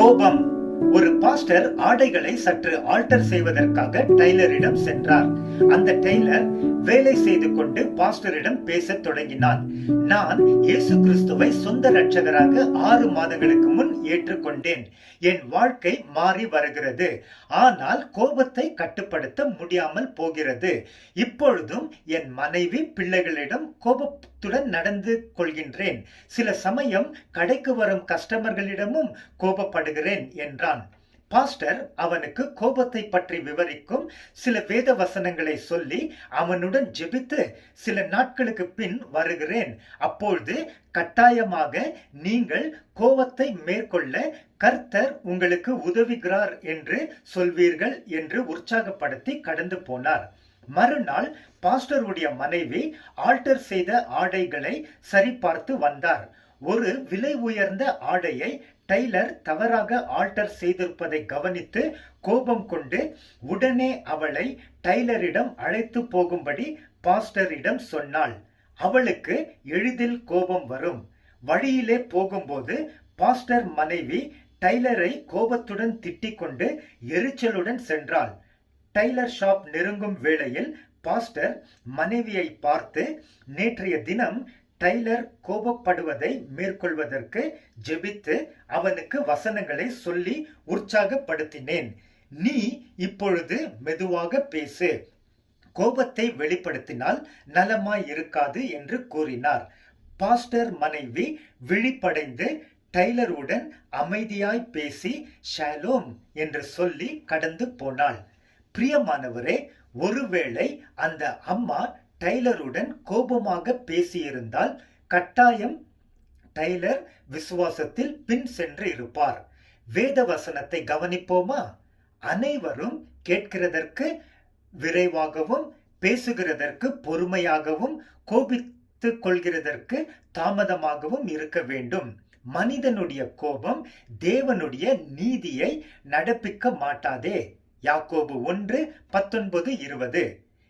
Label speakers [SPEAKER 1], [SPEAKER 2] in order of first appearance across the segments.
[SPEAKER 1] கோபம். ஒரு பாஸ்டர் ஆடைகளை சற்று ஆல்டர் செய்வதற்காக டெய்லரிடம் சென்றார். அந்த டெய்லர் வேலை செய்து கொண்டு பாஸ்டரிடம் பேசத் தொடங்கினான். நான் இயேசு கிறிஸ்துவை சொந்த இரட்சகராக 6 மாதங்களுக்கு முன் ஏற்றுக்கொண்டேன். என் வாழ்க்கை மாறி வருகிறது. ஆனால் கோபத்தை கட்டுப்படுத்த முடியாமல் போகிறது. இப்பொழுதும் என் மனைவி பிள்ளைகளிடம் கோபத்துடன் நடந்து கொள்கின்றேன். சில சமயம் கடைக்கு வரும் கஸ்டமர்களிடமும் கோபப்படுகிறேன் என்றான். பாஸ்டர் அவனுக்கு கோபத்தை பற்றி விவரிக்கும் சில வேத வசனங்களை சொல்லி அவனுடன் ஜெபித்து, சில நாட்களுக்கு பின் வருகிறேன், அப்பொழுது கட்டாயமாக நீங்கள் கோபத்தை மேற்கொள்ள கர்த்தர் உங்களுக்கு உதவுகிறார் என்று சொல்வீர்கள் என்று உற்சாகப்படுத்தி கடந்து போனார். மறுநாள் பாஸ்டருடைய மனைவி ஆல்டர் செய்த ஆடைகளை சரிபார்த்து வந்தார். ஒரு விலை உயர்ந்த ஆடையை டெய்லர் தவறாக ஆல்டர் செய்திருப்பதை கவனித்து கோபம் கொண்டு உடனே அவளை டெய்லரிடம் அழைத்து போகும்படி பாஸ்டரிடம் சொன்னாள். அவளுக்கு எளிதில் கோபம் வரும். வழியிலே போகும்போது பாஸ்டர் மனைவி டெய்லரை கோபத்துடன் திட்டிக் கொண்டு எரிச்சலுடன் சென்றாள். டெய்லர் ஷாப் நெருங்கும் வேளையில் பாஸ்டர் மனைவியை பார்த்து, நேற்றைய தினம் டெய்லர் கோபப்படுவதை மேற்கொள்வதற்கு ஜெபித்து அவனுக்கு வசனங்களை சொல்லி உற்சாகப்படுத்தினேன். நீ இப்பொழுது மெதுவாக பேசு, கோபத்தை வெளிப்படுத்தினால் நலமாய் இருக்காது என்று கூறினார். பாஸ்டர் மனைவி விழிப்படைந்து டெய்லருடன் அமைதியாய் பேசி ஷாலோம் என்று சொல்லி கடந்து போனாள். பிரியமானவரே, ஒருவேளை அந்த அம்மா டெய்லருடன் கோபமாக பேசியிருந்தால் கட்டாயம் டெய்லர் விசுவாசத்தில் பின் சென்று இருப்பார். வேத வசனத்தை கவனிப்போமா? அனைவரும் கேட்கிறதற்கு விரைவாகவும், பேசுகிறதற்கு பொறுமையாகவும், கோபித்துக் கொள்கிறதற்கு தாமதமாகவும் இருக்க வேண்டும். மனிதனுடைய கோபம் தேவனுடைய நீதியை நடப்பிக்க மாட்டாதே. யாக்கோபு 1:19-20.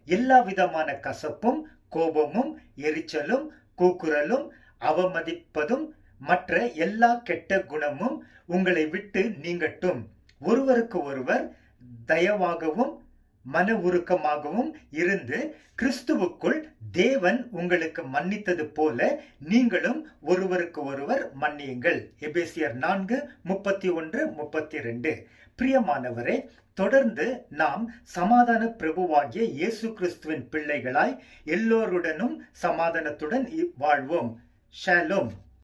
[SPEAKER 1] எல்லா விதமான கசப்பும், கோபமும், எரிச்சலும், கூக்குரலும், அவமதிப்பதும் மற்ற எல்லா கெட்ட குணமும் உங்களை விட்டு நீங்கட்டும். ஒருவருக்கு ஒருவர் தயவாகவும் மன உருக்கமாகவும் இருந்து கிறிஸ்துவுக்குள் தேவன் உங்களுக்கு மன்னித்தது போல நீங்களும் ஒருவருக்கு ஒருவர் மன்னியுங்கள். எபேசியர் 4:31-32. பிரியமானவரே, தொடர்ந்து நாம் சமாதான பிரபுவாகிய இயேசு கிறிஸ்துவின் பிள்ளைகளாய் எல்லோருடனும் சமாதானத்துடன் வாழ்வோம். ஷாலோம்.